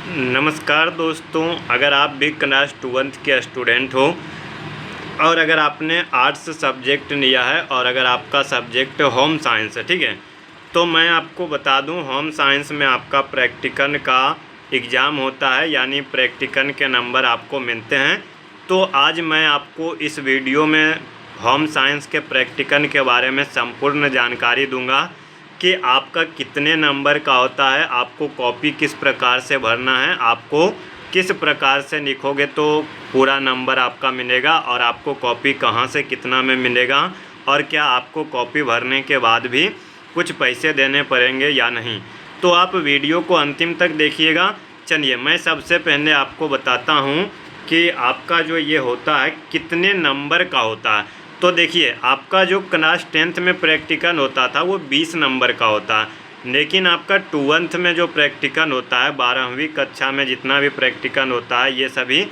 नमस्कार दोस्तों, अगर आप भी क्लास 12th के स्टूडेंट हो और अगर आपने आर्ट्स सब्जेक्ट लिया है और अगर आपका सब्जेक्ट होम साइंस है, ठीक है, तो मैं आपको बता दूं होम साइंस में आपका प्रैक्टिकल का एग्ज़ाम होता है, यानी प्रैक्टिकल के नंबर आपको मिलते हैं। तो आज मैं आपको इस वीडियो में होम साइंस के प्रैक्टिकल के बारे में संपूर्ण जानकारी दूंगा कि आपका कितने नंबर का होता है, आपको कॉपी किस प्रकार से भरना है, आपको किस प्रकार से लिखोगे तो पूरा नंबर आपका मिलेगा, और आपको कॉपी कहाँ से कितना में मिलेगा, और क्या आपको कॉपी भरने के बाद भी कुछ पैसे देने पड़ेंगे या नहीं। तो आप वीडियो को अंतिम तक देखिएगा। चलिए मैं सबसे पहले आपको बताता हूँ कि आपका जो ये होता है कितने नंबर का होता है। तो देखिए, आपका जो क्लास 10th में प्रैक्टिकल होता था वो 20 नंबर का होता है, लेकिन आपका 12th में जो प्रैक्टिकल होता है 12वीं कक्षा में जितना भी प्रैक्टिकल होता है ये सभी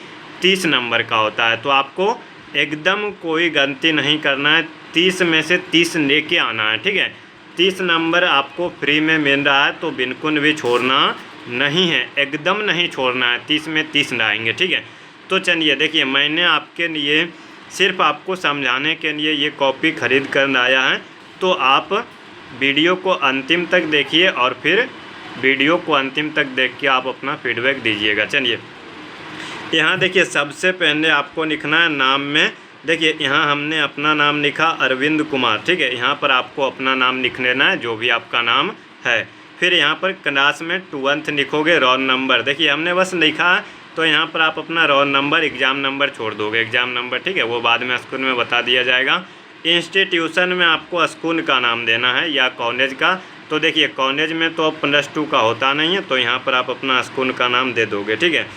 30 नंबर का होता है। तो आपको एकदम कोई गलती नहीं करना है, 30 में से 30 लेके आना है, ठीक है। 30 नंबर आपको फ्री में मिल रहा है तो बिल्कुल भी छोड़ना नहीं है, एकदम नहीं छोड़ना है, 30 में 30 लाएंगे, ठीक है। तो चलिए देखिए, मैंने आपके लिए सिर्फ आपको समझाने के लिए ये कॉपी ख़रीद कर लाया है, तो आप वीडियो को अंतिम तक देखिए और फिर वीडियो को अंतिम तक देख के आप अपना फीडबैक दीजिएगा। चलिए यहाँ देखिए, सबसे पहले आपको लिखना है नाम में। देखिए यहाँ हमने अपना नाम लिखा अरविंद कुमार, ठीक है। यहाँ पर आपको अपना नाम लिख लेना है जो भी आपका नाम है। फिर यहाँ पर क्लास में 12th लिखोगे, रोल नंबर। देखिए हमने बस लिखा है तो यहाँ पर आप अपना रोल नंबर, एग्ज़ाम नंबर छोड़ दोगे, एग्ज़ाम नंबर, ठीक है, वो बाद में स्कूल में बता दिया जाएगा। इंस्टीट्यूशन में आपको स्कूल का नाम देना है या कॉलेज का। तो देखिए कॉलेज में तो +2 का होता नहीं है, तो यहाँ पर आप अपना स्कूल का नाम दे दोगे, ठीक है।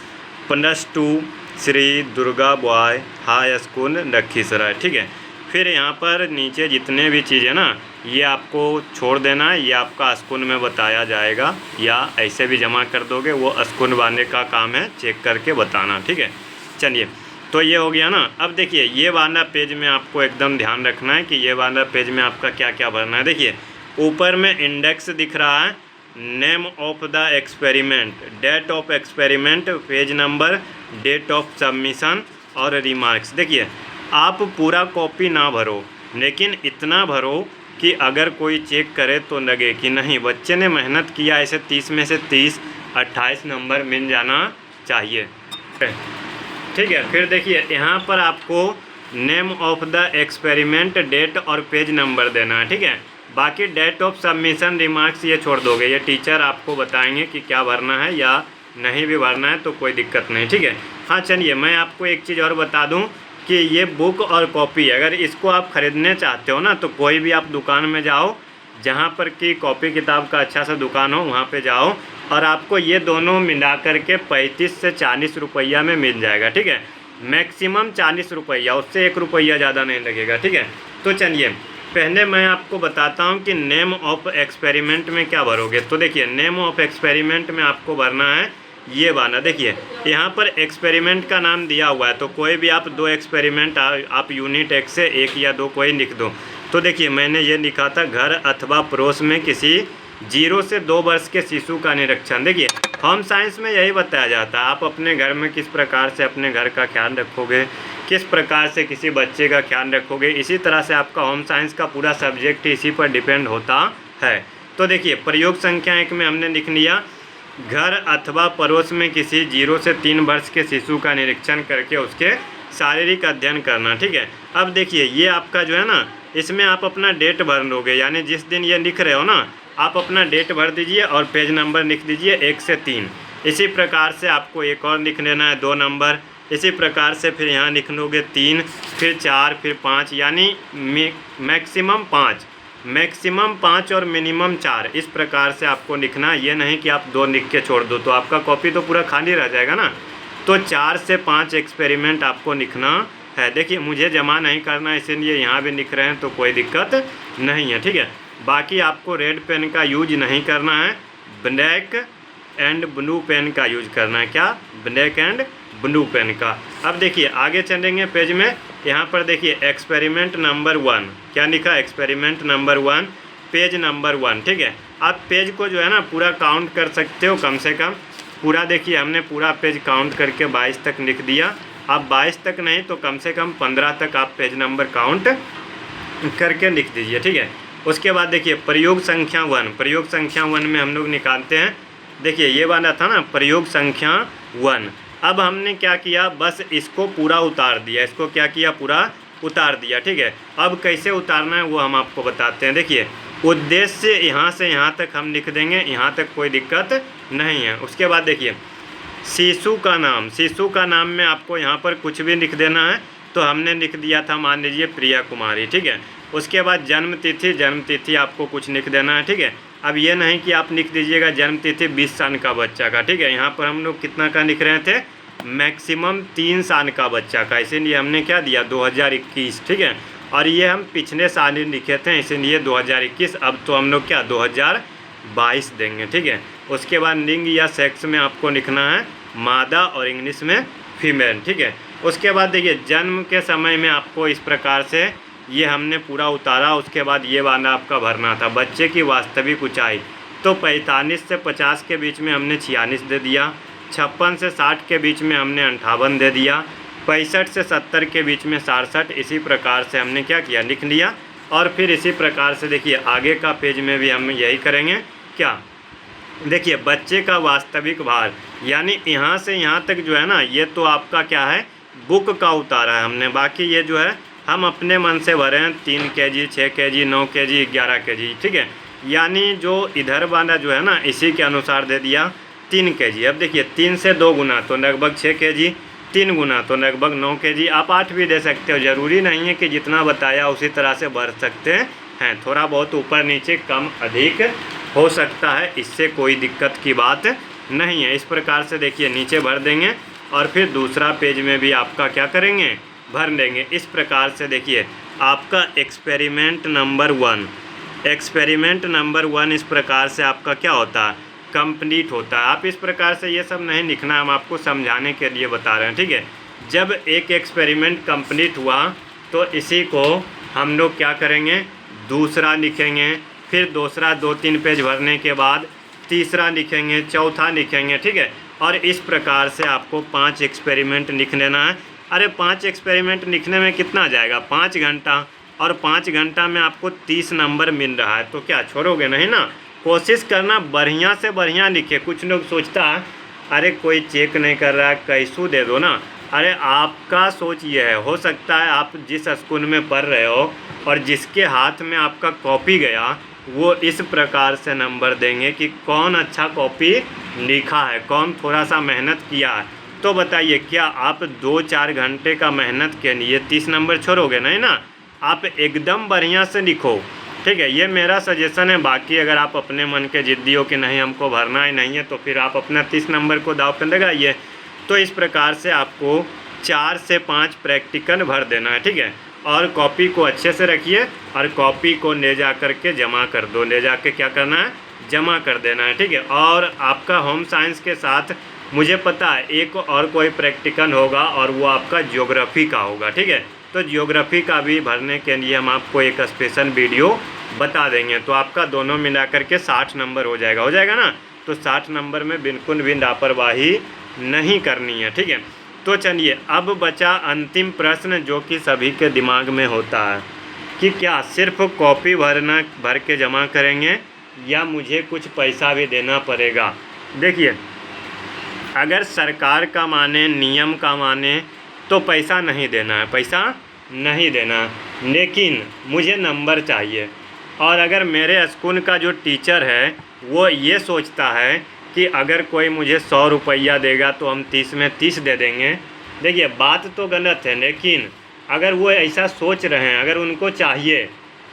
+2 Shri Durga boy high school Lakhisarai, ठीक है। फिर यहाँ पर नीचे जितने भी चीज़ है ना, ये आपको छोड़ देना है, ये आपका स्कूल में बताया जाएगा, या ऐसे भी जमा कर दोगे, वो स्कूल वाले का काम है चेक करके बताना, ठीक है। चलिए तो ये हो गया ना। अब देखिए ये वाला पेज में आपको एकदम ध्यान रखना है कि ये वाला पेज में आपका क्या क्या भरना है। देखिए ऊपर में इंडेक्स दिख रहा है, name of the experiment, date of experiment, page number, date of submission और रिमार्क्स। देखिए आप पूरा कॉपी ना भरो, लेकिन इतना भरो कि अगर कोई चेक करे तो लगे कि नहीं बच्चे ने मेहनत किया, ऐसे 30 में से 30 28 नंबर मिल जाना चाहिए, ठीक है। फिर देखिए यहाँ पर आपको name of the experiment, date और पेज नंबर देना है, ठीक है। बाकी डेट ऑफ सबमिशन, रिमार्क्स ये छोड़ दोगे, ये टीचर आपको बताएंगे कि क्या भरना है या नहीं भी भरना है, तो कोई दिक्कत नहीं, ठीक है। हाँ चलिए मैं आपको एक चीज़ और बता दूं कि ये बुक और कॉपी अगर इसको आप ख़रीदने चाहते हो ना, तो कोई भी आप दुकान में जाओ जहाँ पर कि कॉपी किताब का अच्छा सा दुकान हो, वहाँ पे जाओ और आपको ये दोनों मिला करके 35 से 40 रुपया में मिल जाएगा, ठीक है। मैक्सिमम 40 रुपया, उससे 1 रुपया ज़्यादा नहीं लगेगा, ठीक है। तो चलिए पहले मैं आपको बताता हूँ कि नेम ऑफ एक्सपेरिमेंट में क्या भरोगे। तो देखिए नेम ऑफ एक्सपेरिमेंट में आपको भरना है ये वाला। देखिए यहाँ पर एक्सपेरिमेंट का नाम दिया हुआ है, तो कोई भी आप 2 एक्सपेरिमेंट आप यूनिट 1 से 1 या 2 कोई लिख दो। तो देखिए मैंने ये लिखा था, घर अथवा पड़ोस में किसी 0 से 2 वर्ष के शिशु का निरीक्षण। देखिए होम साइंस में यही बताया जाता है, आप अपने घर में किस प्रकार से अपने घर का ख्याल रखोगे, किस प्रकार से किसी बच्चे का ख्याल रखोगे, इसी तरह से आपका होम साइंस का पूरा सब्जेक्ट इसी पर डिपेंड होता है। तो देखिए प्रयोग संख्या 1 में हमने लिख लिया, घर अथवा पड़ोस में किसी 0 से 3 वर्ष के शिशु का निरीक्षण करके उसके शारीरिक अध्ययन करना, ठीक है। अब देखिए ये आपका जो है ना, इसमें आप अपना डेट भर लोगे, यानी जिस दिन ये लिख रहे हो ना, आप अपना डेट भर दीजिए और पेज नंबर लिख दीजिए 1 से 3। इसी प्रकार से आपको एक और लिख लेना है 2 नंबर, इसी प्रकार से फिर यहाँ लिख लोगे 3, फिर 4, फिर 5, यानी मैक्सिमम 5 और मिनिमम 4, इस प्रकार से आपको लिखना। ये नहीं कि आप 2 लिख के छोड़ दो तो आपका कॉपी तो पूरा खाली रह जाएगा ना। तो 4 से 5 एक्सपेरिमेंट आपको लिखना है। देखिए मुझे जमा नहीं करना, इसीलिए यहाँ भी लिख रहे हैं, तो कोई दिक्कत नहीं है, ठीक है। बाकी आपको रेड पेन का यूज नहीं करना है, ब्लैक एंड ब्लू पेन का यूज करना है। क्या? ब्लैक एंड ब्लू पेन का। अब देखिए आगे चलेंगे पेज में, यहाँ पर देखिए एक्सपेरिमेंट नंबर 1 क्या लिखा, एक्सपेरिमेंट नंबर 1 पेज नंबर 1, ठीक है। आप पेज को जो है ना पूरा काउंट कर सकते हो, कम से कम पूरा देखिए हमने पूरा पेज काउंट करके 22 तक लिख दिया। अब 22 तक नहीं तो कम से कम 15 तक आप पेज नंबर काउंट करके लिख दीजिए, ठीक है। उसके बाद देखिए प्रयोग संख्या 1, प्रयोग संख्या 1 में हम लोग निकालते हैं। देखिए ये वाला था ना प्रयोग संख्या 1। अब हमने क्या किया, बस इसको पूरा उतार दिया, इसको क्या किया, पूरा उतार दिया, ठीक है। अब कैसे उतारना है वो हम आपको बताते हैं। देखिए उद्देश्य यहाँ से यहाँ तक हम लिख देंगे, यहाँ तक कोई दिक्कत नहीं है। उसके बाद देखिए शिशु का नाम, शिशु का नाम में आपको यहाँ पर कुछ भी लिख देना है, तो हमने लिख दिया था मान लीजिए प्रिया कुमारी, ठीक है। उसके बाद जन्म तिथि, जन्म तिथि आपको कुछ लिख देना है, ठीक है। अब ये नहीं कि आप लिख दीजिएगा जन्म तिथि 20 साल का बच्चा का, ठीक है। यहाँ पर हम लोग कितना का लिख रहे थे, मैक्सिमम 3 साल का बच्चा का, इसीलिए हमने क्या दिया 2021, ठीक है। और ये हम पिछले साल ही लिखे थे इसीलिए 2021, अब तो हम लोग क्या 2022 देंगे, ठीक है। उसके बाद लिंग या सेक्स में आपको लिखना है मादा और इंग्लिश में फीमेल, ठीक है। उसके बाद देखिए जन्म के समय में आपको इस प्रकार से ये हमने पूरा उतारा। उसके बाद ये वाला आपका भरना था बच्चे की वास्तविक ऊंचाई, तो 45 से 50 के बीच में हमने 46 दे दिया, 56 से 60 के बीच में हमने 58 दे दिया, 65 से 70 के बीच में 67, इसी प्रकार से हमने क्या किया लिख लिया। और फिर इसी प्रकार से देखिए आगे का पेज में भी हम यही करेंगे। क्या देखिए बच्चे का वास्तविक भार, यानी यहाँ से यहाँ तक जो है ना ये तो आपका क्या है बुक का उतारा है हमने, बाकी ये जो है हम अपने मन से भरे हैं 3 kg, 6 kg, 9 kg, 11 kg, ठीक है। यानी जो इधर वाला जो है ना इसी के अनुसार दे दिया 3 kg। अब देखिए 3 से 2 गुना तो लगभग 6 kg, 3 गुना तो लगभग 9 kg, आप 8 भी दे सकते हो, ज़रूरी नहीं है कि जितना बताया उसी तरह से भर सकते हैं, थोड़ा बहुत ऊपर नीचे कम अधिक हो सकता है, इससे कोई दिक्कत की बात नहीं है। इस प्रकार से देखिए नीचे भर देंगे और फिर दूसरा पेज में भी आपका क्या करेंगे भर लेंगे। इस प्रकार से देखिए आपका एक्सपेरिमेंट नंबर 1, एक्सपेरिमेंट नंबर 1 इस प्रकार से आपका क्या होता है कंप्लीट होता है। आप इस प्रकार से ये सब नहीं लिखना, हम आपको समझाने के लिए बता रहे हैं, ठीक है। जब एक एक्सपेरिमेंट कंप्लीट हुआ तो इसी को हम लोग क्या करेंगे दूसरा लिखेंगे, फिर दूसरा 2-3 पेज भरने के बाद तीसरा लिखेंगे, चौथा लिखेंगे, ठीक है। और इस प्रकार से आपको 5 एक्सपेरिमेंट लिख लेना है। अरे 5 एक्सपेरिमेंट लिखने में कितना जाएगा 5 घंटा, और 5 घंटा में आपको 30 नंबर मिल रहा है, तो क्या छोड़ोगे नहीं ना। कोशिश करना बढ़िया से बढ़िया लिखे। कुछ लोग सोचता है अरे कोई चेक नहीं कर रहा है कैसू दे दो ना, अरे आपका सोच ये है, हो सकता है आप जिस स्कूल में पढ़ रहे हो और जिसके हाथ में आपका कॉपी गया वो इस प्रकार से नंबर देंगे कि कौन अच्छा कॉपी लिखा है, कौन थोड़ा सा मेहनत किया है। तो बताइए क्या आप 2-4 घंटे का मेहनत के लिए 30 नंबर छोड़ोगे नहीं ना, आप एकदम बढ़िया से लिखो, ठीक है। ये मेरा सजेशन है, बाकी अगर आप अपने मन के ज़िद्दी हो कि नहीं हमको भरना ही नहीं है तो फिर आप अपना 30 नंबर को दाव पे लगाइए। तो इस प्रकार से आपको 4 से 5 प्रैक्टिकल भर देना है, ठीक है। और कॉपी को अच्छे से रखिए और कॉपी को ले जा कर के जमा कर दो, ले जा के क्या करना है जमा कर देना है, ठीक है। और आपका होम साइंस के साथ मुझे पता है एक और कोई प्रैक्टिकल होगा और वो आपका ज्योग्राफी का होगा, ठीक है। तो ज्योग्राफी का भी भरने के लिए हम आपको एक स्पेशल वीडियो बता देंगे, तो आपका दोनों मिला कर के 60 नंबर हो जाएगा ना। तो 60 नंबर में बिल्कुल भी लापरवाही नहीं करनी है, ठीक है। तो चलिए अब बचा अंतिम प्रश्न जो कि सभी के दिमाग में होता है कि क्या सिर्फ कॉपी भर के जमा करेंगे या मुझे कुछ पैसा भी देना पड़ेगा। देखिए अगर सरकार का माने, नियम का माने तो पैसा नहीं देना है, पैसा नहीं देना, लेकिन मुझे नंबर चाहिए। और अगर मेरे स्कूल का जो टीचर है वो ये सोचता है कि अगर कोई मुझे 100 रुपया देगा तो हम 30 में 30 दे देंगे, देखिए बात तो गलत है, लेकिन अगर वो ऐसा सोच रहे हैं, अगर उनको चाहिए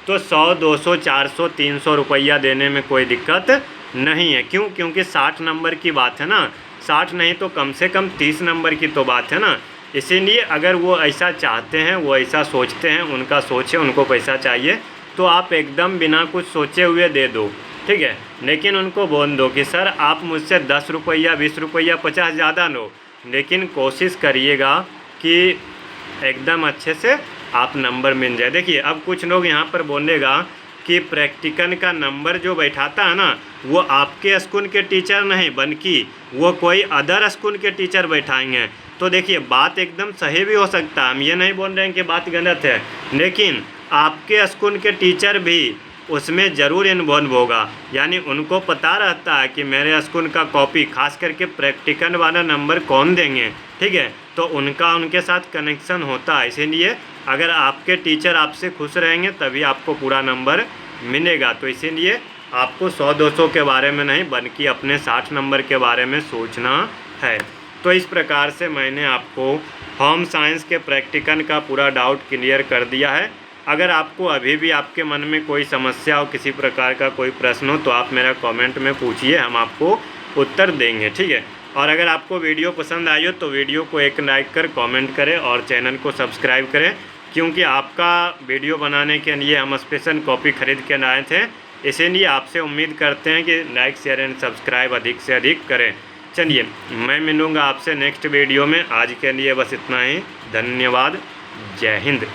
तो 100, 200, 400, 300 रुपया देने में कोई दिक्कत नहीं है। क्यों? क्योंकि 60 नंबर की बात है ना, 60 नहीं तो कम से कम 30 नंबर की तो बात है ना। इसीलिए अगर वो ऐसा चाहते हैं, वो ऐसा सोचते हैं, उनका सोच है, उनको पैसा चाहिए, तो आप एकदम बिना कुछ सोचे हुए दे दो, ठीक है। लेकिन उनको बोल दो कि सर आप मुझसे 10 रुपया, 20 रुपया, 50 ज़्यादा लो, लेकिन कोशिश करिएगा कि एकदम अच्छे से आप नंबर मिल जाए। देखिए अब कुछ लोग यहाँ पर बोलेगा कि कि प्रैक्टिकल का नंबर जो बैठाता है ना, वो आपके स्कूल के टीचर नहीं बल्कि वो कोई अदर स्कूल के टीचर बैठाएंगे। तो देखिए बात एकदम सही भी हो सकता है, हम ये नहीं बोल रहे हैं कि बात गलत है, लेकिन आपके स्कूल के टीचर भी उसमें ज़रूर इन्वॉल्व होगा। यानी उनको पता रहता है कि मेरे स्कूल का कॉपी खास करके प्रैक्टिकल वाला नंबर कौन देंगे, ठीक है। तो उनका उनके साथ कनेक्शन होता है, इसीलिए अगर आपके टीचर आपसे खुश रहेंगे तभी आपको पूरा नंबर मिलेगा। तो इसीलिए आपको 100-200 के बारे में नहीं बल्कि अपने 60 नंबर के बारे में सोचना है। तो इस प्रकार से मैंने आपको होम साइंस के प्रैक्टिकल का पूरा डाउट क्लियर कर दिया है। अगर आपको अभी भी आपके मन में कोई समस्या हो, किसी प्रकार का कोई प्रश्न हो, तो आप मेरा कमेंट में पूछिए, हम आपको उत्तर देंगे, ठीक है। और अगर आपको वीडियो पसंद आई हो तो वीडियो को एक लाइक कर कमेंट करें और चैनल को सब्सक्राइब करें, क्योंकि आपका वीडियो बनाने के लिए हम स्पेशल कॉपी खरीद के लाए थे। इसीलिए आपसे उम्मीद करते हैं कि लाइक शेयर एंड सब्सक्राइब अधिक से अधिक करें। चलिए मैं मिलूँगा आपसे नेक्स्ट वीडियो में, आज के लिए बस इतना ही। धन्यवाद, जय हिंद।